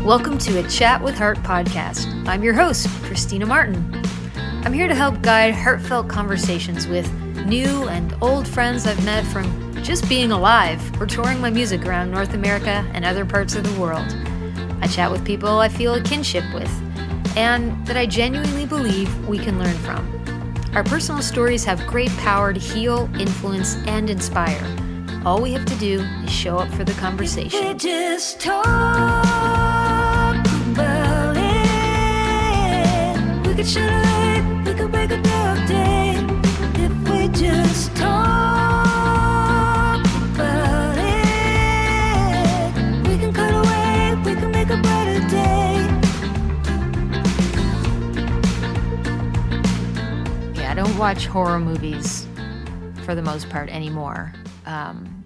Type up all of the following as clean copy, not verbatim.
Welcome to a Chat with Heart podcast. I'm your host, Christina Martin. I'm here to help guide heartfelt conversations with new and old friends I've met from just being alive or touring my music around North America and other parts of the world. I chat with people I feel a kinship with and that I genuinely believe we can learn from. Our personal stories have great power to heal, influence, and inspire. All we have to do is show up for the conversation. We just talk about it. We could shine a light, we could break a dark day. If we just talk about it, we can cut away, we can make a brighter day. Yeah, I don't watch horror movies for the most part anymore.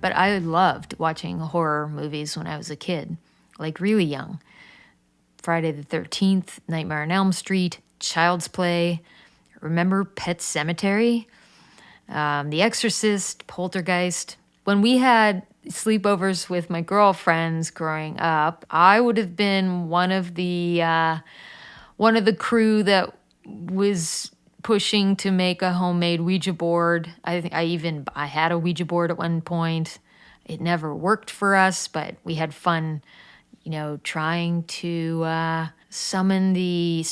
But I loved watching horror movies when I was a kid, like really young. Friday the 13th, Nightmare on Elm Street, Child's Play, remember Pet Sematary, The Exorcist, Poltergeist. When we had sleepovers with my girlfriends growing up, I would have been one of the crew that was pushing to make a homemade Ouija board. I had a Ouija board at one point. It never worked for us, but we had fun, trying to summon the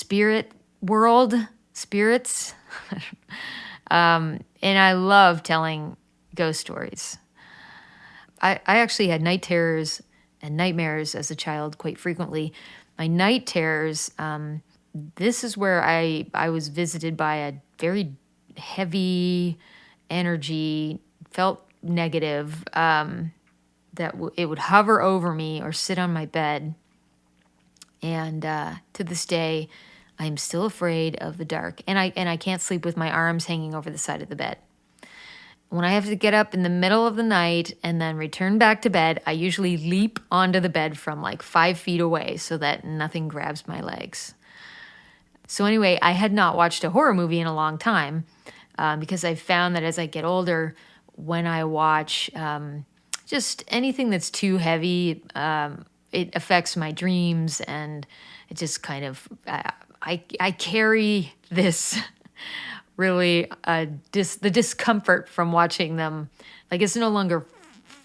spirits. And I love telling ghost stories. I actually had night terrors and nightmares as a child quite frequently. My night terrors, this is where I was visited by a very heavy energy, felt negative, that it would hover over me or sit on my bed. And to this day, I'm still afraid of the dark. And I can't sleep with my arms hanging over the side of the bed. When I have to get up in the middle of the night and then return back to bed, I usually leap onto the bed from like 5 feet away so that nothing grabs my legs. So anyway, I had not watched a horror movie in a long time because I found that as I get older, when I watch just anything that's too heavy, it affects my dreams, and it just kind of, I carry this really, the discomfort from watching them. Like, it's no longer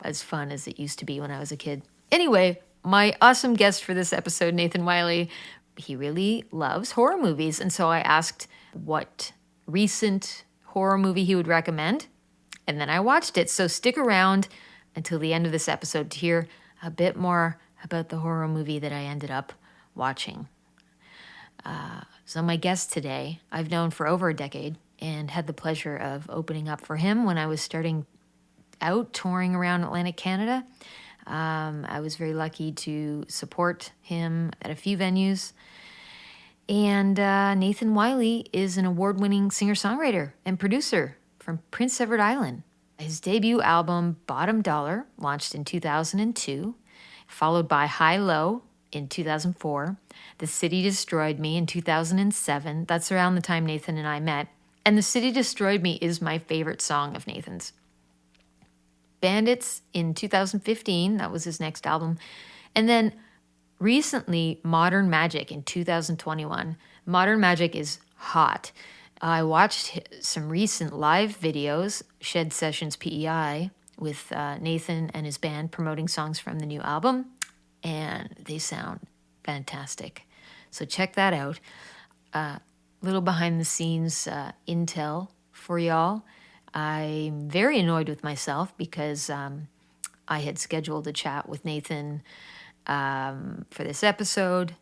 as fun as it used to be when I was a kid. Anyway, my awesome guest for this episode, Nathan Wiley, he really loves horror movies. And so I asked what recent horror movie he would recommend. And then I watched it. So stick around until the end of this episode to hear a bit more about the horror movie that I ended up watching. So my guest today, I've known for over a decade and had the pleasure of opening up for him when I was starting out touring around Atlantic Canada. I was very lucky to support him at a few venues. And Nathan Wiley is an award-winning singer-songwriter and producer from Prince Edward Island. His debut album, Bottom Dollar, launched in 2002, followed by High Low in 2004, The City Destroyed Me in 2007. That's around the time Nathan and I met. And The City Destroyed Me is my favorite song of Nathan's. Bandits in 2015, that was his next album. And then recently, Modern Magic in 2021. Modern Magic is hot. I watched some recent live videos, Shed Sessions PEI, with Nathan and his band promoting songs from the new album, and they sound fantastic. So check that out. Little behind the scenes intel for y'all. I'm very annoyed with myself because I had scheduled a chat with Nathan for this episode,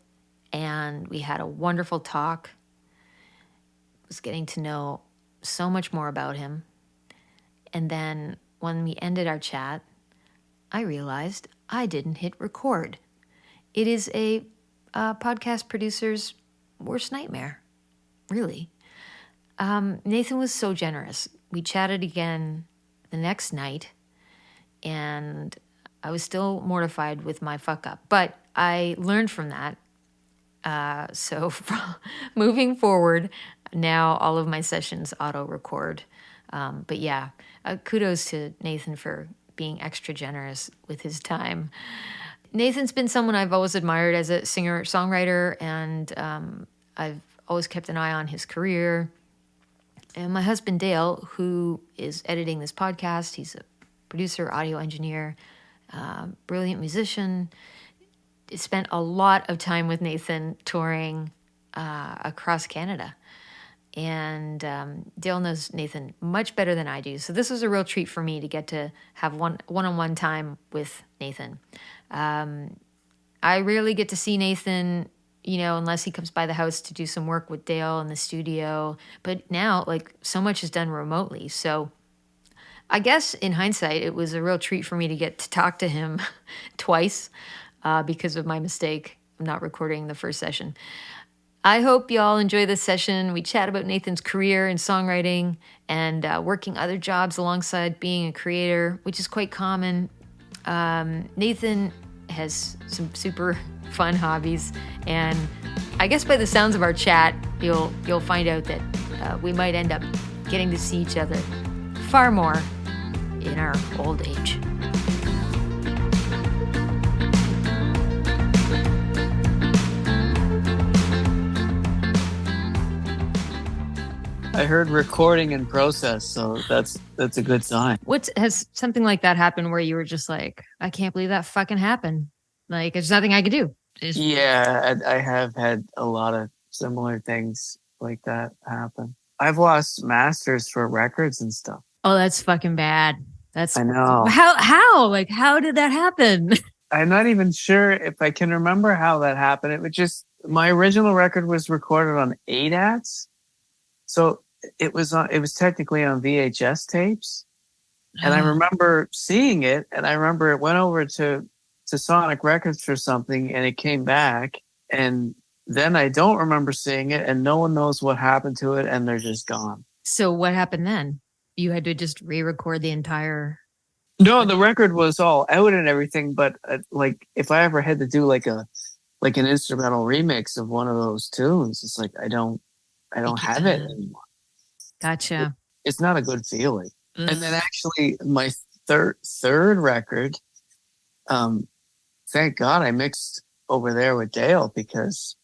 and we had a wonderful talk. Was getting to know so much more about him. And then when we ended our chat, I realized I didn't hit record. It is a podcast producer's worst nightmare, really. Nathan was so generous. We chatted again the next night, and I was still mortified with my fuck up, but I learned from that. So moving forward, now all of my sessions auto-record. But yeah, kudos to Nathan for being extra generous with his time. Nathan's been someone I've always admired as a singer-songwriter, and I've always kept an eye on his career. And my husband, Dale, who is editing this podcast, he's a producer, audio engineer, brilliant musician, spent a lot of time with Nathan touring across Canada. And Dale knows Nathan much better than I do. So this was a real treat for me to get to have one-on-one time with Nathan. I rarely get to see Nathan, unless he comes by the house to do some work with Dale in the studio. But now, so much is done remotely. So I guess in hindsight, it was a real treat for me to get to talk to him twice because of my mistake of not recording the first session. I hope y'all enjoy this session. We chat about Nathan's career in songwriting and working other jobs alongside being a creator, which is quite common. Nathan has some super fun hobbies, and I guess by the sounds of our chat, you'll find out that we might end up getting to see each other far more in our old age. I heard recording in process, so that's a good sign. Has something like that happened where you were just like, I can't believe that fucking happened? There's nothing I could do. Yeah, I have had a lot of similar things like that happen. I've lost masters for records and stuff. Oh, that's fucking bad. I know. How? How did that happen? I'm not even sure if I can remember how that happened. It was just, my original record was recorded on ADATs. So it was technically on VHS tapes. And I remember seeing it, and I remember it went over to Sonic Records for something, and it came back. And then I don't remember seeing it, and no one knows what happened to it, and they're just gone. So what happened then? You had to just re-record the entire... No, the record was all out and everything, but if I ever had to do an instrumental remix of one of those tunes, it's like I don't have it anymore. Gotcha. It's not a good feeling. And then actually my third record, thank God I mixed over there with Dale, because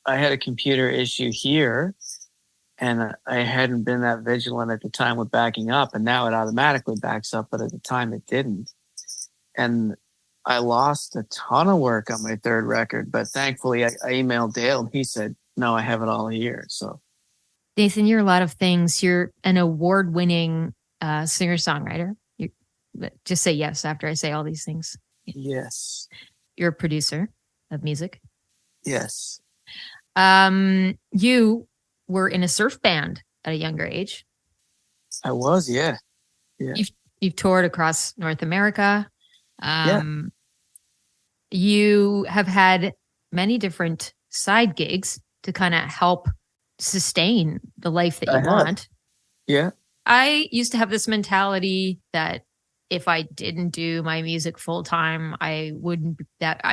I had a computer issue here and I hadn't been that vigilant at the time with backing up, and now it automatically backs up, but at the time it didn't. And I lost a ton of work on my third record, but thankfully I emailed Dale and he said, no, I have it all here. So Nathan, you're a lot of things. You're an award-winning singer-songwriter. Just say yes after I say all these things. Yes. You're a producer of music. Yes. You were in a surf band at a younger age. I was, yeah. You've toured across North America. Yeah. You have had many different side gigs to kind of help sustain the life that you want. Yeah. I used to have this mentality that if I didn't do my music full time, I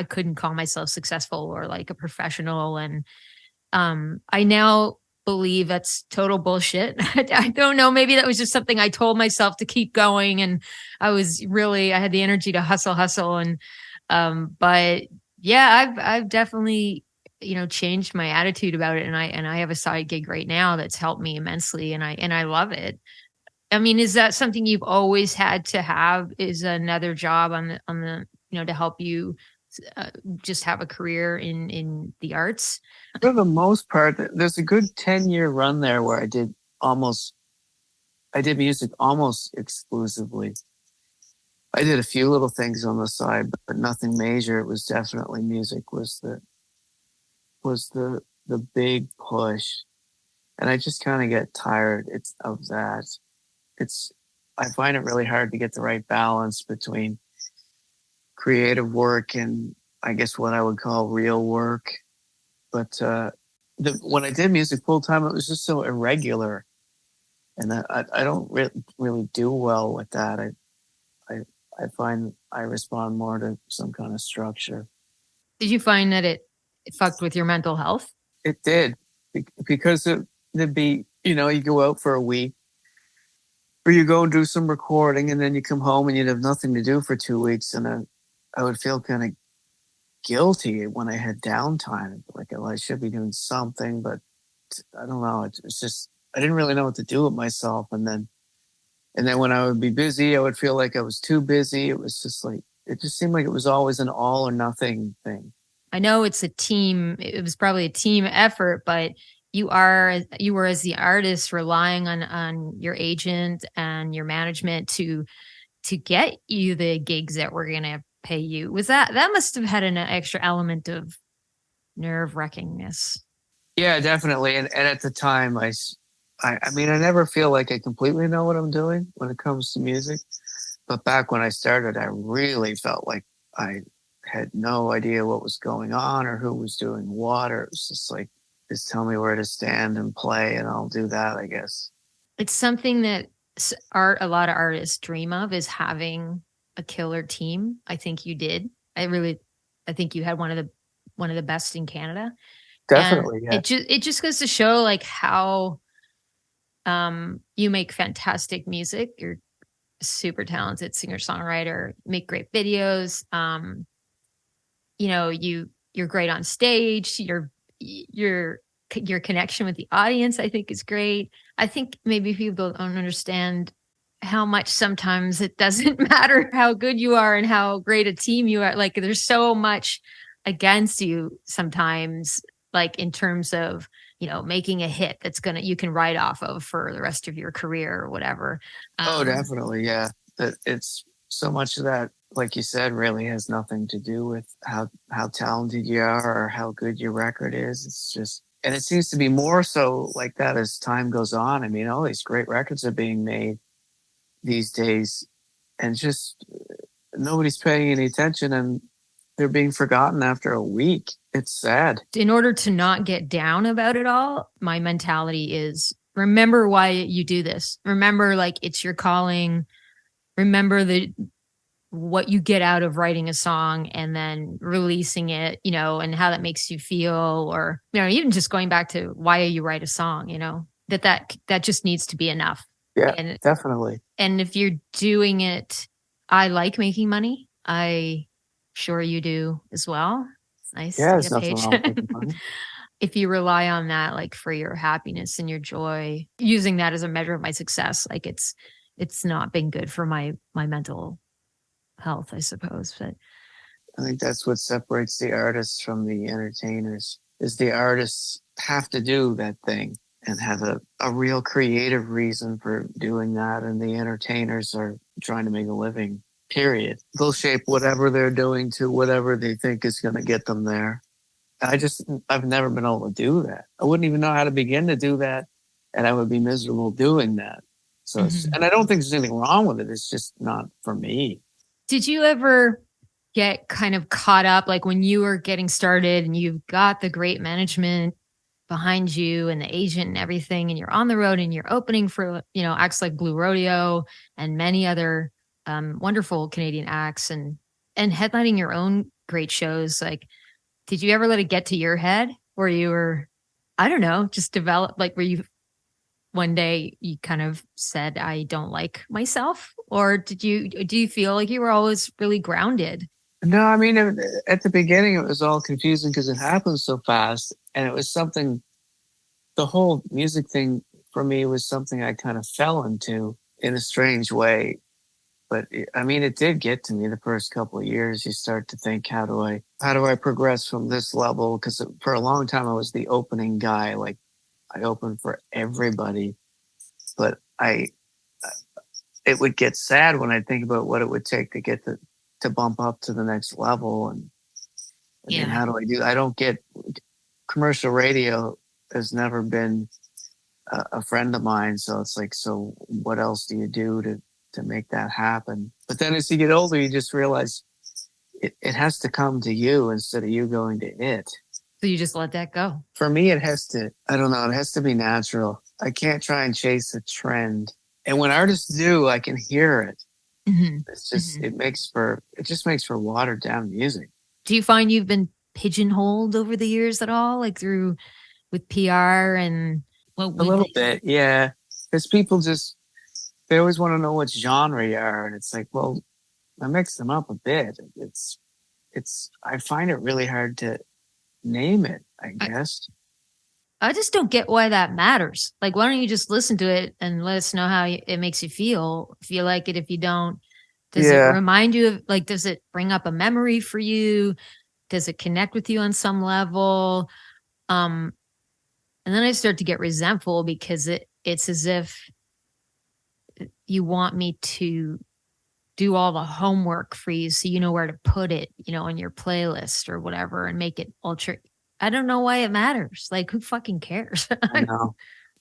couldn't call myself successful or like a professional. And I now believe that's total bullshit. I don't know. Maybe that was just something I told myself to keep going. And I had the energy to hustle. And, but yeah, I've definitely, changed my attitude about it. And I have a side gig right now that's helped me immensely. And I love it. I mean, is that something you've always had to have, is another job on the, to help you just have a career in the arts? For the most part, there's a good 10-year run there where I did music almost exclusively. I did a few little things on the side, but nothing major. It was definitely music was the big push. And I just kind of get tired of that. I find it really hard to get the right balance between creative work and I guess what I would call real work. But when I did music full time, it was just so irregular, and I don't really do well with that. I find I respond more to some kind of structure. Did you find that it fucked with your mental health? It did, because there'd be, you go out for a week, or you go and do some recording, and then you come home and you'd have nothing to do for 2 weeks, and I would feel kind of guilty when I had downtime. Like, well, I should be doing something, but I don't know. It's just, I didn't really know what to do with myself. And then when I would be busy, I would feel like I was too busy. It was just like, it just seemed like it was always an all or nothing thing. I know it's a team. It was probably a team effort, but you were as the artist relying on your agent and your management to get you the gigs that were going to pay you. Was that must have had an extra element of nerve-wrackingness? Yeah, definitely. And at the time, I mean, I never feel like I completely know what I'm doing when it comes to music. But back when I started, I really felt like I had no idea what was going on or who was doing what. Or it was just like, just tell me where to stand and play, and I'll do that, I guess. It's something that a lot of artists dream of, is having a killer team. I think you did. I think you had one of the best in Canada. Definitely, and yeah. it just goes to show like how you make fantastic music. You're a super talented singer-songwriter, make great videos. You're great on stage. Your connection with the audience, I think, is great. I think maybe people don't understand how much sometimes it doesn't matter how good you are and how great a team you are. Like, there's so much against you sometimes, like in terms of, making a hit that's you can write off of for the rest of your career or whatever. Oh, definitely, yeah. It's so much of that, like you said, really has nothing to do with how talented you are or how good your record is. It's just, and it seems to be more so like that as time goes on. I mean, all these great records are being made these days, and just nobody's paying any attention, and they're being forgotten after a week. It's sad. In order to not get down about it all, my mentality is, remember why you do this. Remember, like, it's your calling. Remember what you get out of writing a song and then releasing it, and how that makes you feel, or, even just going back to why you write a song, that just needs to be enough. Yeah, and definitely. And if you're doing it, I like making money. Sure you do as well. It's nice Yeah, to get paid. If you rely on that, like, for your happiness and your joy, using that as a measure of my success, like, it's not been good for my mental health, I suppose. But I think that's what separates the artists from the entertainers, is the artists have to do that thing and have a real creative reason for doing that. And the entertainers are trying to make a living, period. They'll shape whatever they're doing to whatever they think is going to get them there. I've never been able to do that. I wouldn't even know how to begin to do that. And I would be miserable doing that. So, and I don't think there's anything wrong with it. It's just not for me. Did you ever get kind of caught up, like when you were getting started and you've got the great management behind you and the agent and everything, and you're on the road and you're opening for, acts like Blue Rodeo and many other wonderful Canadian acts, and headlining your own great shows? Like, did you ever let it get to your head where you were, I don't know, just develop, like, where you one day you kind of said, I don't like myself? Or do you feel like you were always really grounded? No, I mean, at the beginning, it was all confusing because it happened so fast. And it was something, the whole music thing for me was something I kind of fell into in a strange way. But I mean, it did get to me the first couple of years. You start to think, how do I progress from this level? Because for a long time, I was the opening guy. Like, I opened for everybody. But it would get sad when I think about what it would take to get to bump up to the next level. And then how do I do? I don't get commercial radio has never been a friend of mine. So it's like, so what else do you do to make that happen? But then as you get older, you just realize it has to come to you instead of you going to it. So you just let that go. For me, it has to, I don't know, it has to be natural. I can't try and chase a trend. And when artists do, I can hear it. Mm-hmm. It's just, it just makes for watered down music. Do you find you've been pigeonholed over the years at all? Like with PR and a little bit, yeah. Because people they always want to know what genre you are. And it's like, well, I mix them up a bit. It's I find it really hard to name it, I guess. I just don't get why that matters. Like, why don't you just listen to it and let us know how it makes you feel? If you like it, if you don't, does it remind you of, like, does it bring up a memory for you? Does it connect with you on some level? And then I start to get resentful because it's as if you want me to do all the homework for you so you know where to put it, on your playlist or whatever, and make it ultra. I don't know why it matters. Like, who fucking cares? I know.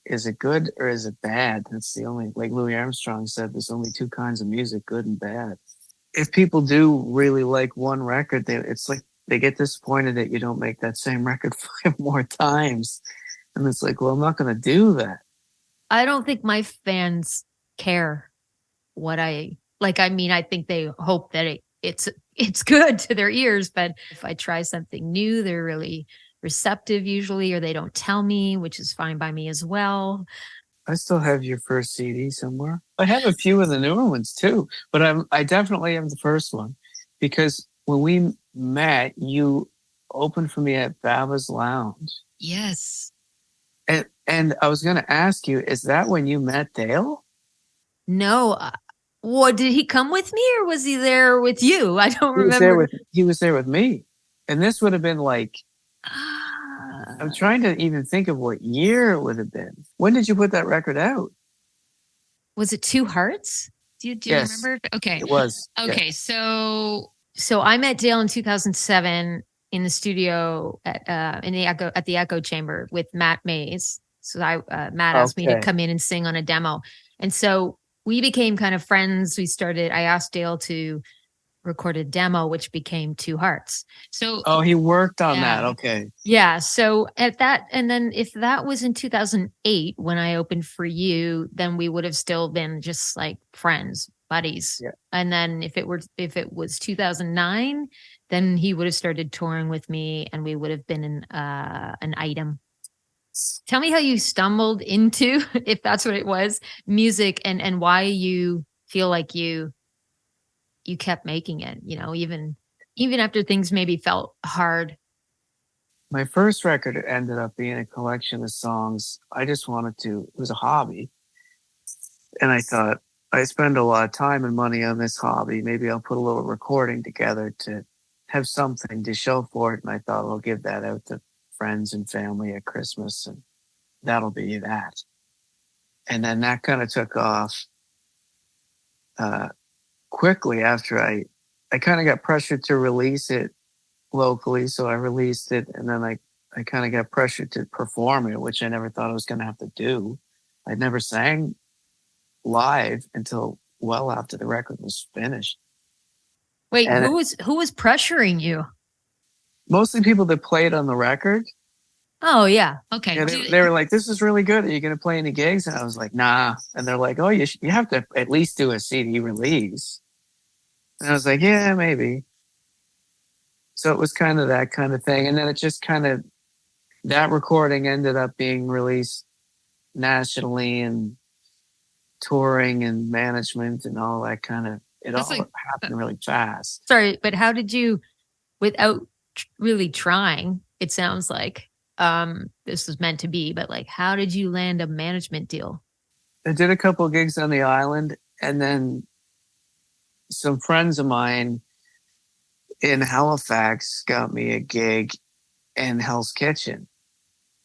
Is it good or is it bad? That's the only, like Louis Armstrong said, there's only two kinds of music, good and bad. If people do really like one record, it's like they get disappointed that you don't make that same record 5 more times. And it's like, well, I'm not going to do that. I don't think my fans care what I like. I mean, I think they hope that it's good to their ears, but if I try something new, they're really receptive usually, or they don't tell me, which is fine by me as well. I still have your first CD somewhere. I have a few of the newer ones too, but I definitely have the first one because when we met, you opened for me at Baba's Lounge. Yes. And I was going to ask you, is that when you met Dale? No. What, did he come with me or was he there with you? I don't remember. He was there with me. And this would have been like, I'm trying to even think of what year it would have been. When did you put that record out? Was it Two Hearts? Do you Yes, remember? Okay. It was. Okay. Yeah. So I met Dale in 2007 in the studio at the Echo Chamber with Matt Mays. So Matt asked me to come in and sing on a demo. And so we became kind of friends. I asked Dale to record a demo, which became Two Hearts. So he worked on that. Okay. Yeah. So at that, and then if that was in 2008 when I opened for you, then we would have still been just like friends, buddies. Yeah. And then if it was 2009, then he would have started touring with me, and we would have been an item. Tell me how you stumbled into, if that's what it was, music, and why you feel like you kept making it, even after things maybe felt hard. My first record ended up being a collection of songs. It was a hobby. And I thought, I spend a lot of time and money on this hobby. Maybe I'll put a little recording together to have something to show for it. And I thought I'll give that out to friends and family at Christmas, and that'll be that. And then that kind of took off quickly after I kind of got pressured to release it locally. So I released it, and then I kind of got pressured to perform it, which I never thought I was going to have to do. I'd never sang live until well after the record was finished. Wait, who was pressuring you? Mostly people that played on the record. Oh, yeah. Okay. Yeah, they were like, this is really good. Are you going to play any gigs? And I was like, nah. And they're like, oh, you have to at least do a CD release. And I was like, yeah, maybe. So it was kind of that kind of thing. And then it just kind of, that recording ended up being released nationally, and touring and management and all that kind of, happened really fast. Sorry, but how did you, without really trying, it sounds like this was meant to be, but like, how did you land a management deal? I did a couple of gigs on the island, and then some friends of mine in Halifax got me a gig in Hell's Kitchen.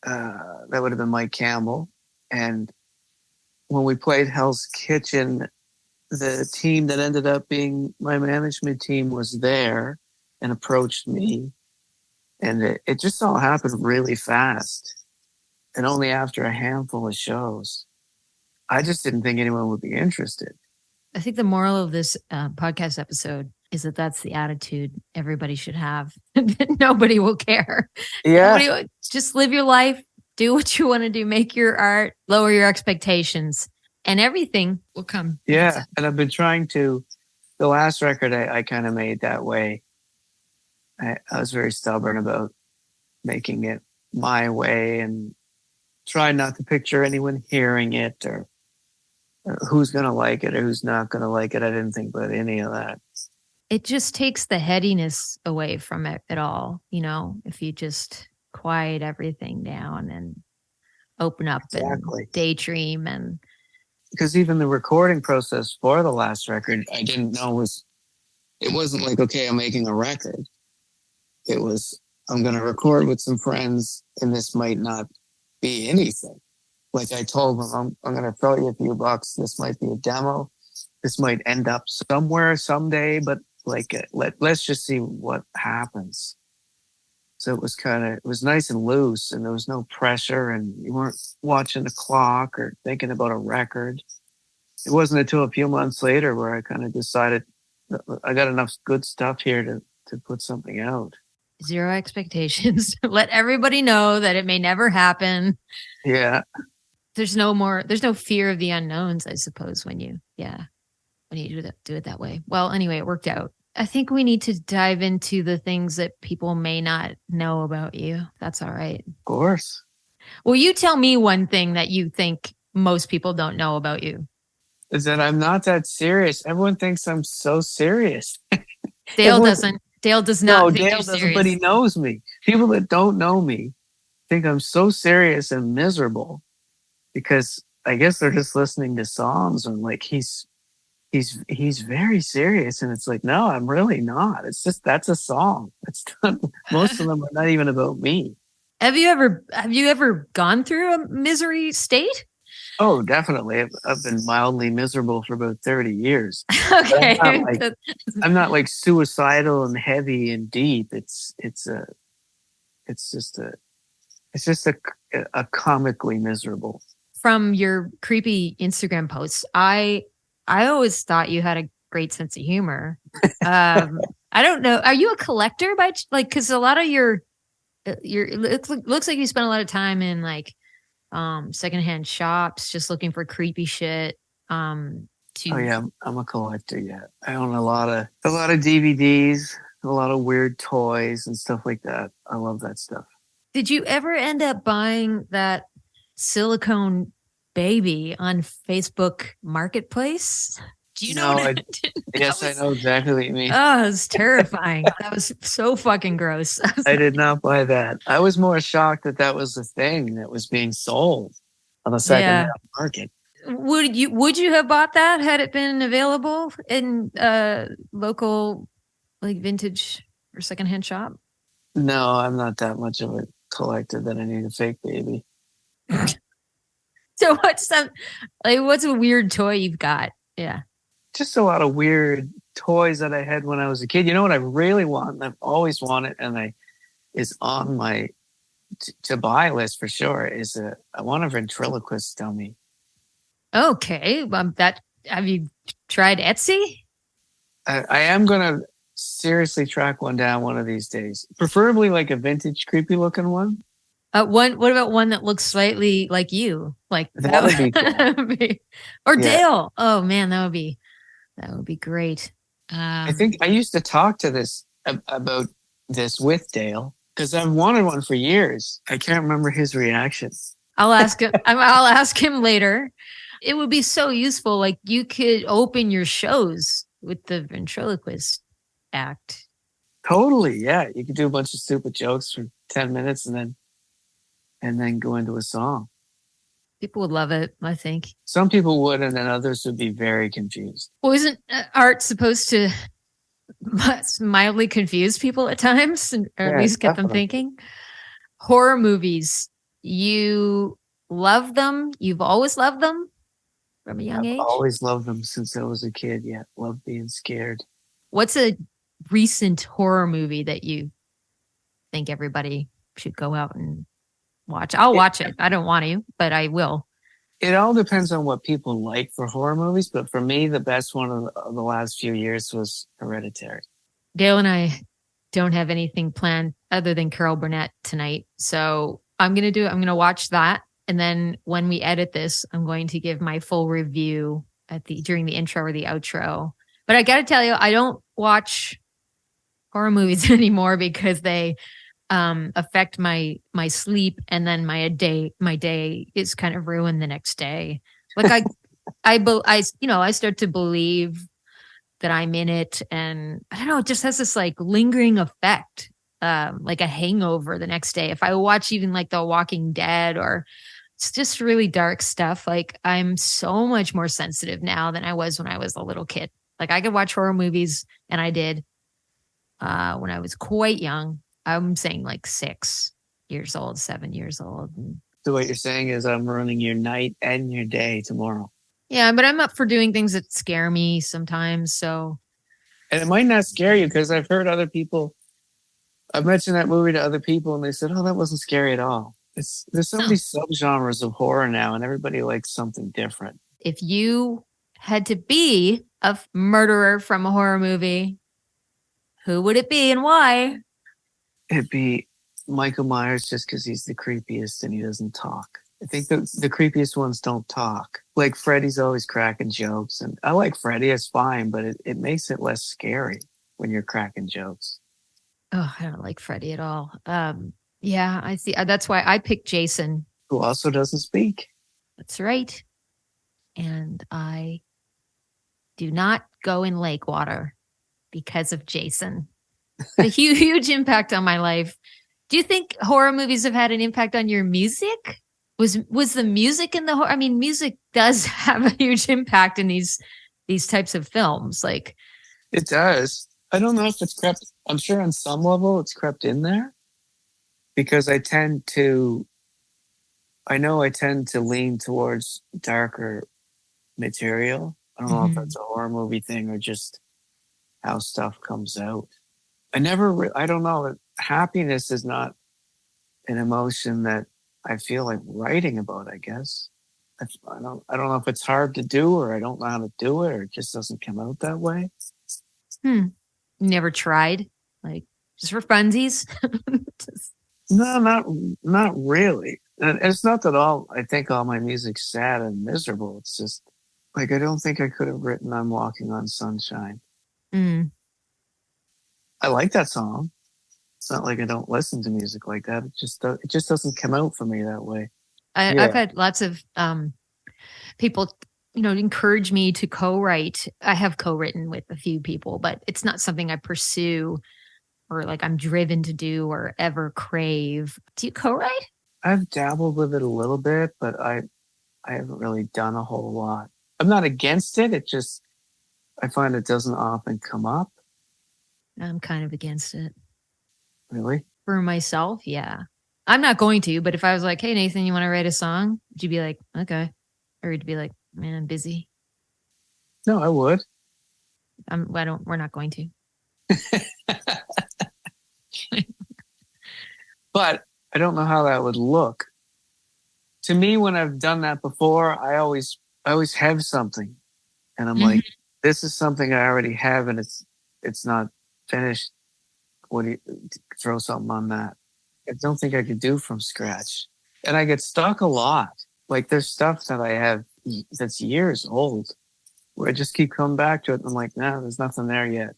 That would have been Mike Campbell. And when we played Hell's Kitchen, the team that ended up being my management team was there and approached me. And it just all happened really fast. And only after a handful of shows. I just didn't think anyone would be interested. I think the moral of this podcast episode is that that's the attitude everybody should have. Nobody will care. Yeah. Just live your life, do what you want to do, make your art, lower your expectations, and everything will come. Yeah. And I've been trying to, the last record I kind of made that way. I was very stubborn about making it my way and trying not to picture anyone hearing it or who's going to like it or who's not going to like it. I didn't think about any of that. it just takes the headiness away from it all, if you just quiet everything down and open up Exactly. and daydream. And Because even the recording process for the last record, I didn't know it wasn't like, okay, I'm making a record. It was, I'm going to record with some friends and this might not be anything. Like I told them, I'm going to throw you a few bucks. This might be a demo. This might end up somewhere someday, but like, let's just see what happens. So it was nice and loose and there was no pressure and you weren't watching the clock or thinking about a record. It wasn't until a few months later where I kind of decided I got enough good stuff here to put something out. Zero expectations. Let everybody know that it may never happen. Yeah. There's no fear of the unknowns, I suppose, when you do it that way. Well, anyway, it worked out. I think we need to dive into the things that people may not know about you. That's all right. Of course. Well, you tell me one thing that you think most people don't know about you. Is that I'm not that serious. Everyone thinks I'm so serious. Dale doesn't. Dale does not. No, think Dale you're doesn't, serious. but he knows me. People that don't know me think I'm so serious and miserable because I guess they're just listening to songs and like he's very serious and it's like, no, I'm really not. It's just that's a song. It's not, most of them are not even about me. Have you ever gone through a misery state? Oh, definitely. I've been mildly miserable for about 30 years. Okay. I'm not like suicidal and heavy and deep. It's just a comically miserable. From your creepy Instagram posts, I always thought you had a great sense of humor. I don't know. Are you a collector because a lot of your it looks like you spend a lot of time in like secondhand shops just looking for creepy shit. Oh yeah, I'm a collector. Yeah, I own a lot of DVDs, a lot of weird toys and stuff like that. I love that stuff. Did you ever end up buying that silicone baby on Facebook Marketplace? Do you know? No, yes, I know exactly what you mean. Oh, it was terrifying. That was so fucking gross. I did not buy that. I was more shocked that was the thing that was being sold on the second-hand market. Would you have bought that had it been available in local like vintage or secondhand shop? No, I'm not that much of a collector that I need a fake baby. So what's a weird toy you've got? Yeah. Just a lot of weird toys that I had when I was a kid. You know what I really want? And I've always wanted, and is on my to buy list for sure. I want a ventriloquist dummy. Okay. Have you tried Etsy? I am gonna seriously track one down one of these days. Preferably like a vintage, creepy looking one. What about one that looks slightly like you? Like that would be cool. Or yeah. Dale. Oh man, that would be great. I think I used to talk to about this with Dale because I've wanted one for years. I can't remember his reaction. I'll ask him. I'll ask him later. It would be so useful. Like you could open your shows with the ventriloquist act. Totally, yeah. You could do a bunch of stupid jokes for 10 minutes and then go into a song. People would love it, I think. Some people would, and then others would be very confused. Well, isn't art supposed to mildly confuse people at times, or at least get them thinking? Horror movies, you love them? You've always loved them from a young age? I've always loved them since I was a kid, yeah. Love being scared. What's a recent horror movie that you think everybody should go out and watch? I'll watch it. I don't want to, but I will. It all depends on what people like for horror movies, but for me, the best one of the last few years was Hereditary. Dale and I don't have anything planned other than Carol Burnett tonight. So I'm going to watch that. And then when we edit this, I'm going to give my full review during the intro or the outro. But I got to tell you, I don't watch horror movies anymore because they affect my sleep, and then my day is kind of ruined the next day. Like I start to believe that I'm in it. And I don't know, it just has this like lingering effect, like a hangover the next day. If I watch even like The Walking Dead or it's just really dark stuff, like I'm so much more sensitive now than I was when I was a little kid. Like I could watch horror movies, and I did when I was quite young. I'm saying like 6 years old, 7 years old. So what you're saying is I'm ruining your night and your day tomorrow. Yeah, but I'm up for doing things that scare me sometimes. So, And it might not scare you because I've heard other people, I've mentioned that movie to other people and they said, oh, that wasn't scary at all. There's so many subgenres of horror now and everybody likes something different. if you had to be a murderer from a horror movie, who would it be and why? It'd be Michael Myers just because he's the creepiest and he doesn't talk. I think the creepiest ones don't talk. Like Freddy's always cracking jokes. And I like Freddy, it's fine, but it makes it less scary when you're cracking jokes. Oh, I don't like Freddy at all. Yeah, I see. That's why I picked Jason. Who also doesn't speak. That's right. And I do not go in lake water because of Jason. A huge impact on my life. Do you think horror movies have had an impact on your music? Was the music in the horror? I mean, music does have a huge impact in these types of films. Like it does. I don't know if it's crept. I'm sure on some level it's crept in there because I tend to lean towards darker material. I don't know if that's a horror movie thing or just how stuff comes out. I don't know. Happiness is not an emotion that I feel like writing about, I guess. I don't know if it's hard to do or I don't know how to do it or it just doesn't come out that way. Never tried, like just for funsies. No, not really. And it's not that I think all my music's sad and miserable. It's just like I don't think I could have written I'm Walking on Sunshine. I like that song. It's not like I don't listen to music like that. It just doesn't come out for me that way. I've had lots of people, encourage me to co-write. I have co-written with a few people, but it's not something I pursue or like I'm driven to do or ever crave. Do you co-write? I've dabbled with it a little bit, but I haven't really done a whole lot. I'm not against it. It just, I find it doesn't often come up. I'm kind of against it. Really? For myself, yeah. I'm not going to, but if I was like, hey, Nathan, you want to write a song? Would you be like, okay. Or you'd be like, man, I'm busy. No, I would. We're not going to. But I don't know how that would look. To me, when I've done that before, I always have something. And I'm like, this is something I already have and it's not finished. What do you throw something on that? I don't think I could do from scratch. And I get stuck a lot. Like there's stuff that I have that's years old where I just keep coming back to it. And I'm like, nah, there's nothing there yet.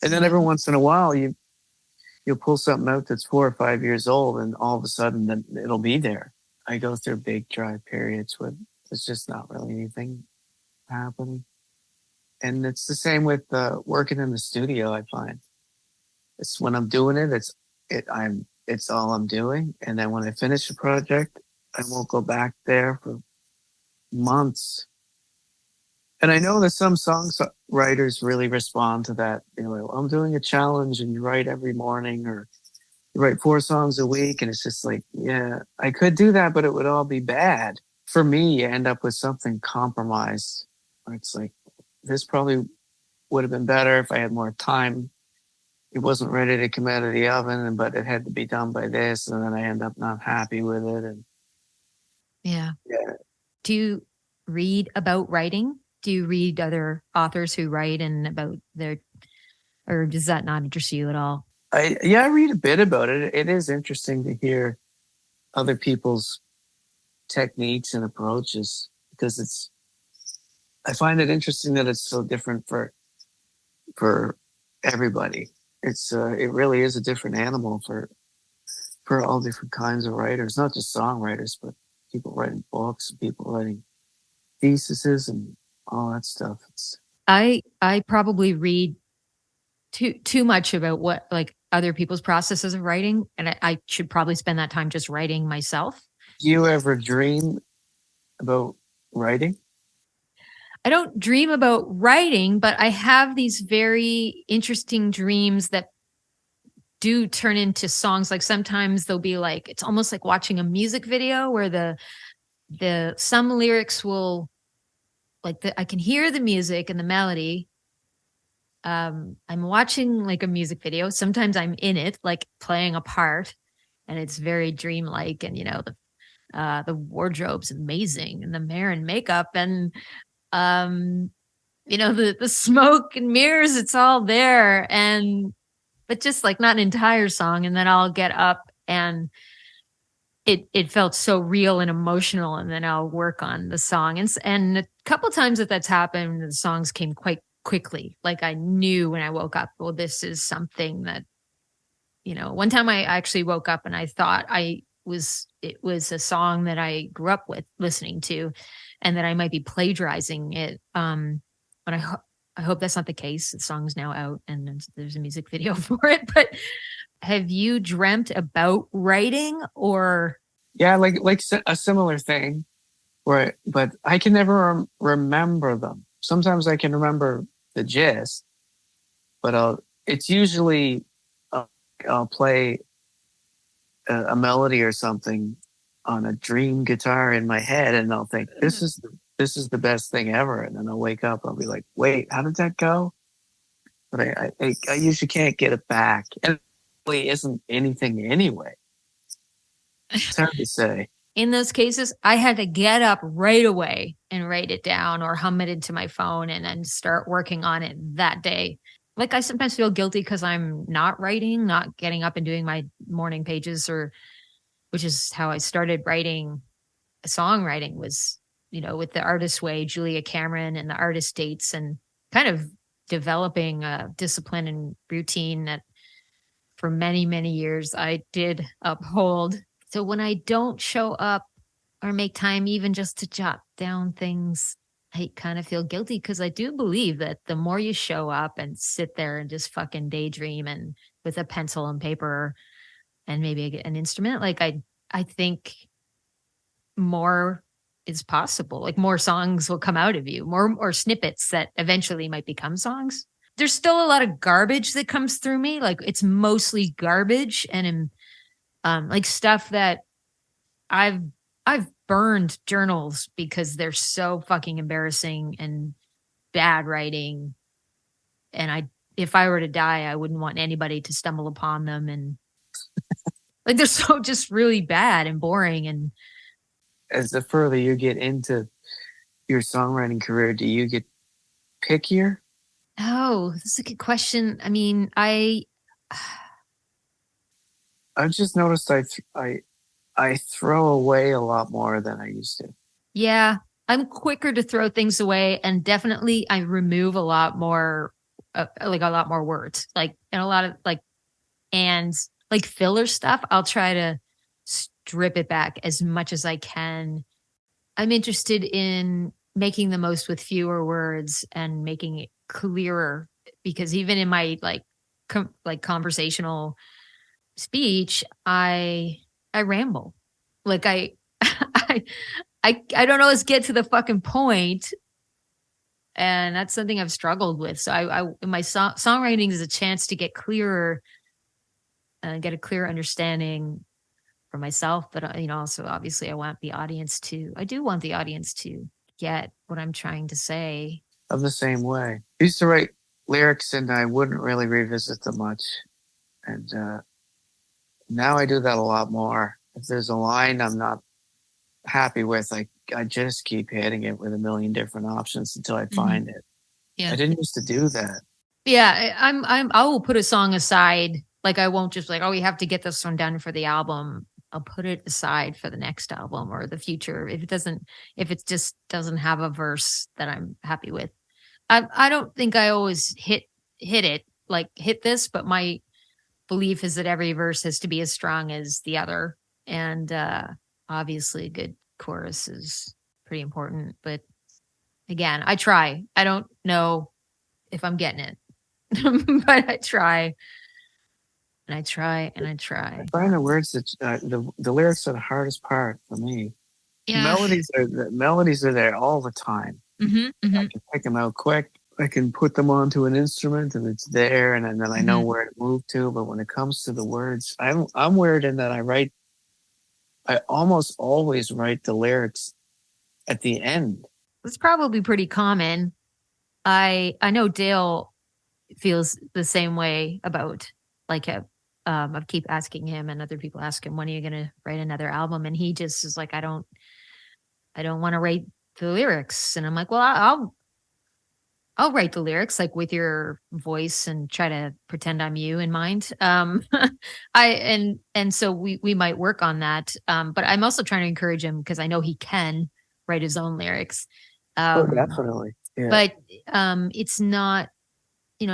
And then every once in a while you'll pull something out that's 4 or 5 years old and all of a sudden then it'll be there. I go through big dry periods where there's just not really anything happening. And it's the same with working in the studio, I find. It's when I'm doing it, it's all I'm doing. And then when I finish a project, I won't go back there for months. And I know that some songwriters really respond to that. You know, like, I'm doing a challenge and you write every morning or you write 4 songs a week. And it's just like, yeah, I could do that, but it would all be bad. For me, you end up with something compromised where it's like, this probably would have been better if I had more time. It wasn't ready to come out of the oven, but it had to be done by this. And then I end up not happy with it. And Yeah. yeah. Do you read about writing? Do you read other authors who write and about or does that not interest you at all? I read a bit about it. It is interesting to hear other people's techniques and approaches because I find it interesting that it's so different for everybody. It really is a different animal for all different kinds of writers, not just songwriters, but people writing books, people writing theses and all that stuff. I probably read too much about what like other people's processes of writing, and I should probably spend that time just writing myself. Do you ever dream about writing? I don't dream about writing, but I have these very interesting dreams that do turn into songs. Like sometimes they'll be like, it's almost like watching a music video where the some lyrics will like I can hear the music and the melody. I'm watching like a music video. Sometimes I'm in it, like playing a part, and it's very dreamlike. And the wardrobe's amazing, and the hair and makeup, and um, the smoke and mirrors. It's all there, but just like not an entire song. And then I'll get up and it felt so real and emotional, and then I'll work on the song. And a couple times that's happened, the songs came quite quickly. Like I knew when I woke up, well, this is something that, one time I actually woke up and I thought it was a song that I grew up with listening to, and that I might be plagiarizing it. But I hope that's not the case. The song's now out and there's a music video for it. But have you dreamt about writing or? Yeah, like a similar thing, but I can never remember them. Sometimes I can remember the gist, but it's usually I'll play a melody or something on a dream guitar in my head, and I'll think this is the best thing ever, and then I'll wake up, I'll be like, wait, how did that go? But I usually can't get it back, and it really isn't anything anyway. It's hard to say. In those cases, I had to get up right away and write it down or hum it into my phone and then start working on it that day. Like I sometimes feel guilty because I'm not writing, not getting up and doing my morning pages, which is how I started writing. Songwriting was, with the Artist Way, Julia Cameron, and the Artist Dates, and kind of developing a discipline and routine that for many, many years I did uphold. So when I don't show up or make time even just to jot down things, I kind of feel guilty because I do believe that the more you show up and sit there and just fucking daydream and with a pencil and paper and maybe an instrument, like I think more is possible. Like more songs will come out of you, more or snippets that eventually might become songs. There's still a lot of garbage that comes through me. Like it's mostly garbage and like stuff that I've burned journals because they're so fucking embarrassing and bad writing. And if I were to die, I wouldn't want anybody to stumble upon them. And like they're so just really bad and boring. And as the further you get into your songwriting career, do you get pickier? Oh, that's a good question. I mean, I've just noticed I throw away a lot more than I used to. Yeah, I'm quicker to throw things away, and definitely I remove a lot more, like a lot more words, like and a lot of and filler stuff. I'll try to strip it back as much as I can. I'm interested in making the most with fewer words and making it clearer, because even in my conversational speech, I ramble. Like I don't always get to the fucking point, and that's something I've struggled with. So my songwriting is a chance to get clearer and get a clear understanding for myself, but also obviously I do want the audience to get what I'm trying to say. I'm the same way. I used to write lyrics and I wouldn't really revisit them much, and now I do that a lot more. If there's a line I'm not happy with, I just keep hitting it with a million different options until I find it. Yeah. I didn't used to do that. Yeah, I will put a song aside. Like I won't just we have to get this one done for the album. I'll put it aside for the next album or the future if it just doesn't have a verse that I'm happy with. I don't think I always hit it, like hit this, but my belief is that every verse has to be as strong as the other. And obviously a good chorus is pretty important. But again, I try. I don't know if I'm getting it. But I try and I try and I try. I find the words that the lyrics are the hardest part for me. Yeah. The melodies are there all the time. Hmm. I can pick them out quick. I can put them onto an instrument and it's there, and then I know where to move to. But when it comes to the words, I'm weird in that I almost always write the lyrics at the end. It's probably pretty common. I know Dale feels the same way about like I keep asking him and other people ask him, when are you gonna write another album? And he just is like, I don't want to write the lyrics. And I'm like, well, I'll write the lyrics like with your voice and try to pretend I'm you in mind. And so we might work on that. But I'm also trying to encourage him because I know he can write his own lyrics. Oh, definitely. Yeah. But it's not, he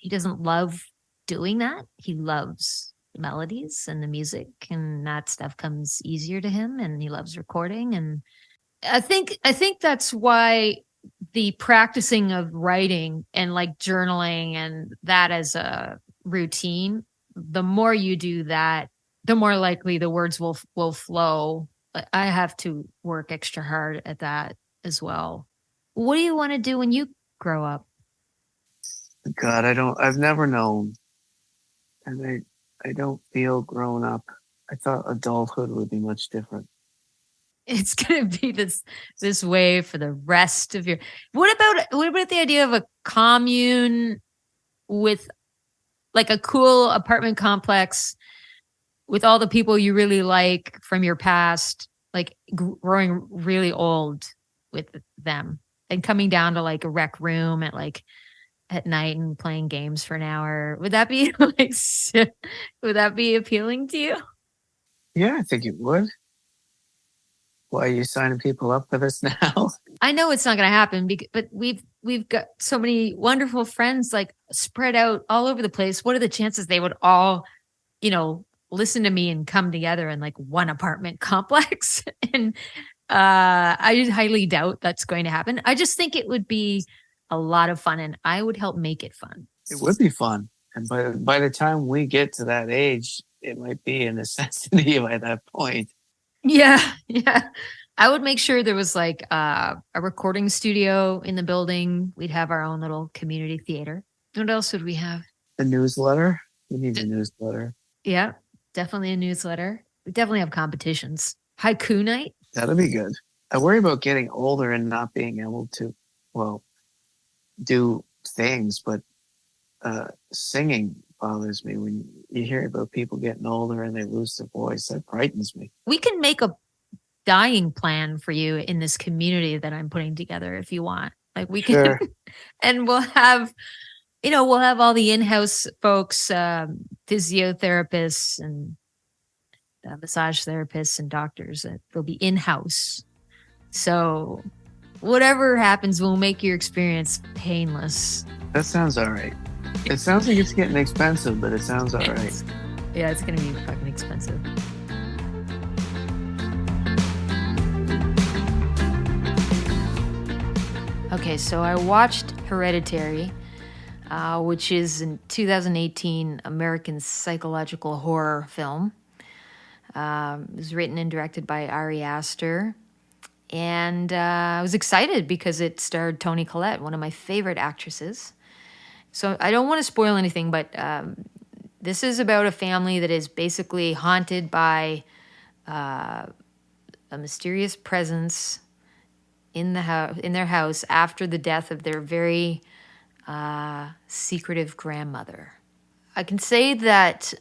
doesn't love doing that. He loves the melodies and the music, and that stuff comes easier to him, and he loves recording. And I think that's why the practicing of writing and like journaling and that as a routine, the more you do that, the more likely the words will flow. I have to work extra hard at that as well. What do you want to do when you grow up? God, I've never known. And I don't feel grown up. I thought adulthood would be much different. It's going to be this way for the rest of your. What about the idea of a commune with like a cool apartment complex with all the people you really like from your past, like growing really old with them and coming down to like a rec room at night and playing games for an hour? Would that be would that be appealing to you? Yeah, I think it would. Why are you signing people up for this now? I know it's not going to happen, but we've got so many wonderful friends like spread out all over the place. What are the chances they would all, listen to me and come together in like one apartment complex? And I highly doubt that's going to happen. I just think it would be a lot of fun, and I would help make it fun. It would be fun. And by the time we get to that age, it might be a necessity by that point. Yeah. I would make sure there was like a recording studio in the building. We'd have our own little community theater. What else would we have? The newsletter. We need a newsletter. Yeah, definitely a newsletter. We definitely have competitions. Haiku night. That'll be good. I worry about getting older and not being able to, do things, but singing bothers me. When you hear about people getting older and they lose their voice, that frightens me. We can make a dying plan for you in this community that I'm putting together if you want. Like we can, Sure. And we'll have all the in-house folks, physiotherapists and massage therapists and doctors. They'll be in-house. So whatever happens, we'll make your experience painless. That sounds all right. It sounds like it's getting expensive, but it sounds all right. Yeah, it's going to be fucking expensive. Okay, so I watched Hereditary, which is a 2018 American psychological horror film. It was written and directed by Ari Aster. And I was excited because it starred Toni Collette, one of my favorite actresses. So I don't want to spoil anything, but this is about a family that is basically haunted by a mysterious presence in their house after the death of their very secretive grandmother. I can say that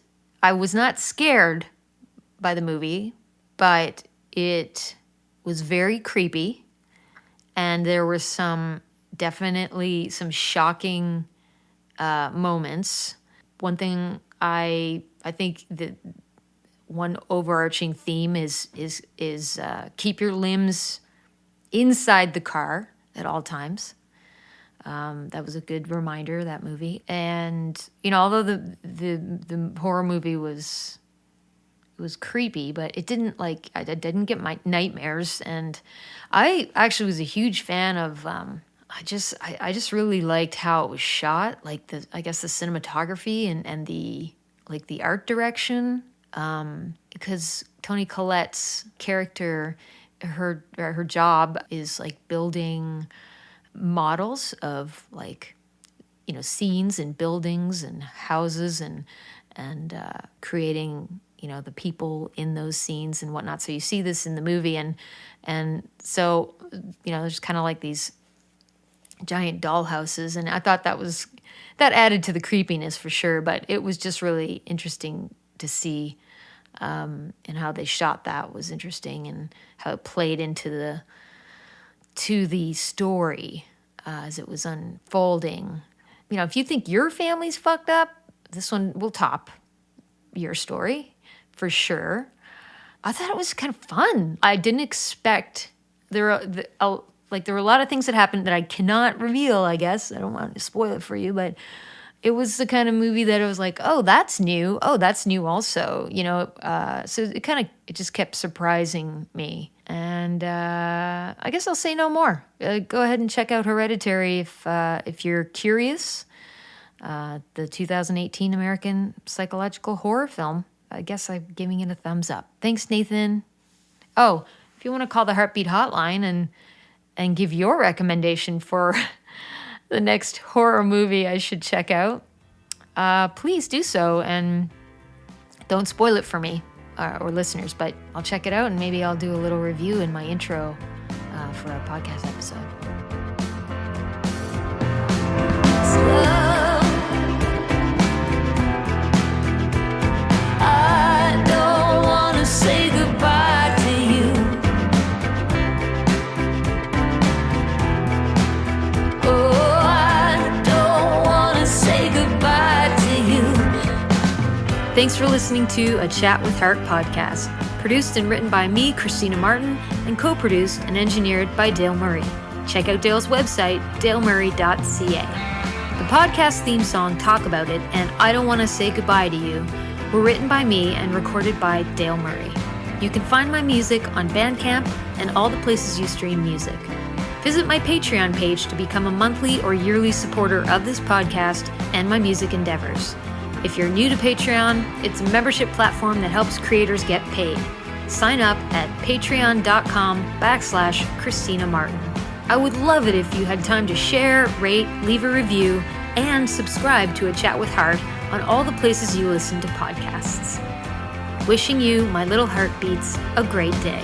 I was not scared by the movie, but it was very creepy, and there were definitely some shocking moments. One thing I think that one overarching theme is keep your limbs inside the car at all times. That was a good reminder, that movie. And although the horror movie was creepy, but it didn't I didn't get my nightmares. And I actually was a huge fan of I just really liked how it was shot, like the cinematography and the art direction. Because Toni Collette's character, her job is like building models of like, scenes and buildings and houses and creating, the people in those scenes and whatnot. So you see this in the movie, and so, there's kind of like these giant doll houses, and I thought that added to the creepiness for sure, but it was just really interesting to see, and how they shot that was interesting, and how it played into the story as it was unfolding. If you think your family's fucked up, this one will top your story for sure. I thought it was kind of fun. I didn't expect there were a lot of things that happened that I cannot reveal, I guess. I don't want to spoil it for you, but it was the kind of movie that I was like, oh, that's new. Oh, that's new also, so it just kept surprising me. And I guess I'll say no more. Go ahead and check out Hereditary if you're curious. The 2018 American psychological horror film. I guess I'm giving it a thumbs up. Thanks, Nathan. Oh, if you want to call the Heartbeat Hotline and give your recommendation for the next horror movie I should check out, please do so, and don't spoil it for me or listeners, but I'll check it out, and maybe I'll do a little review in my intro for a podcast episode. I don't want to say goodbye to you. Oh, I don't want to say goodbye to you. Thanks for listening to A Chat with Heart podcast, produced and written by me, Christina Martin, and co-produced and engineered by Dale Murray. Check out Dale's website, dalemurray.ca. The podcast theme song, Talk About It, and I Don't Want to Say Goodbye to You were written by me and recorded by Dale Murray. You can find my music on Bandcamp and all the places you stream music. Visit my Patreon page to become a monthly or yearly supporter of this podcast and my music endeavors. If you're new to Patreon, it's a membership platform that helps creators get paid. Sign up at patreon.com/Christina Martin. I would love it if you had time to share, rate, leave a review, and subscribe to A Chat with Heart on all the places you listen to podcasts. Wishing you, my little heartbeats, a great day.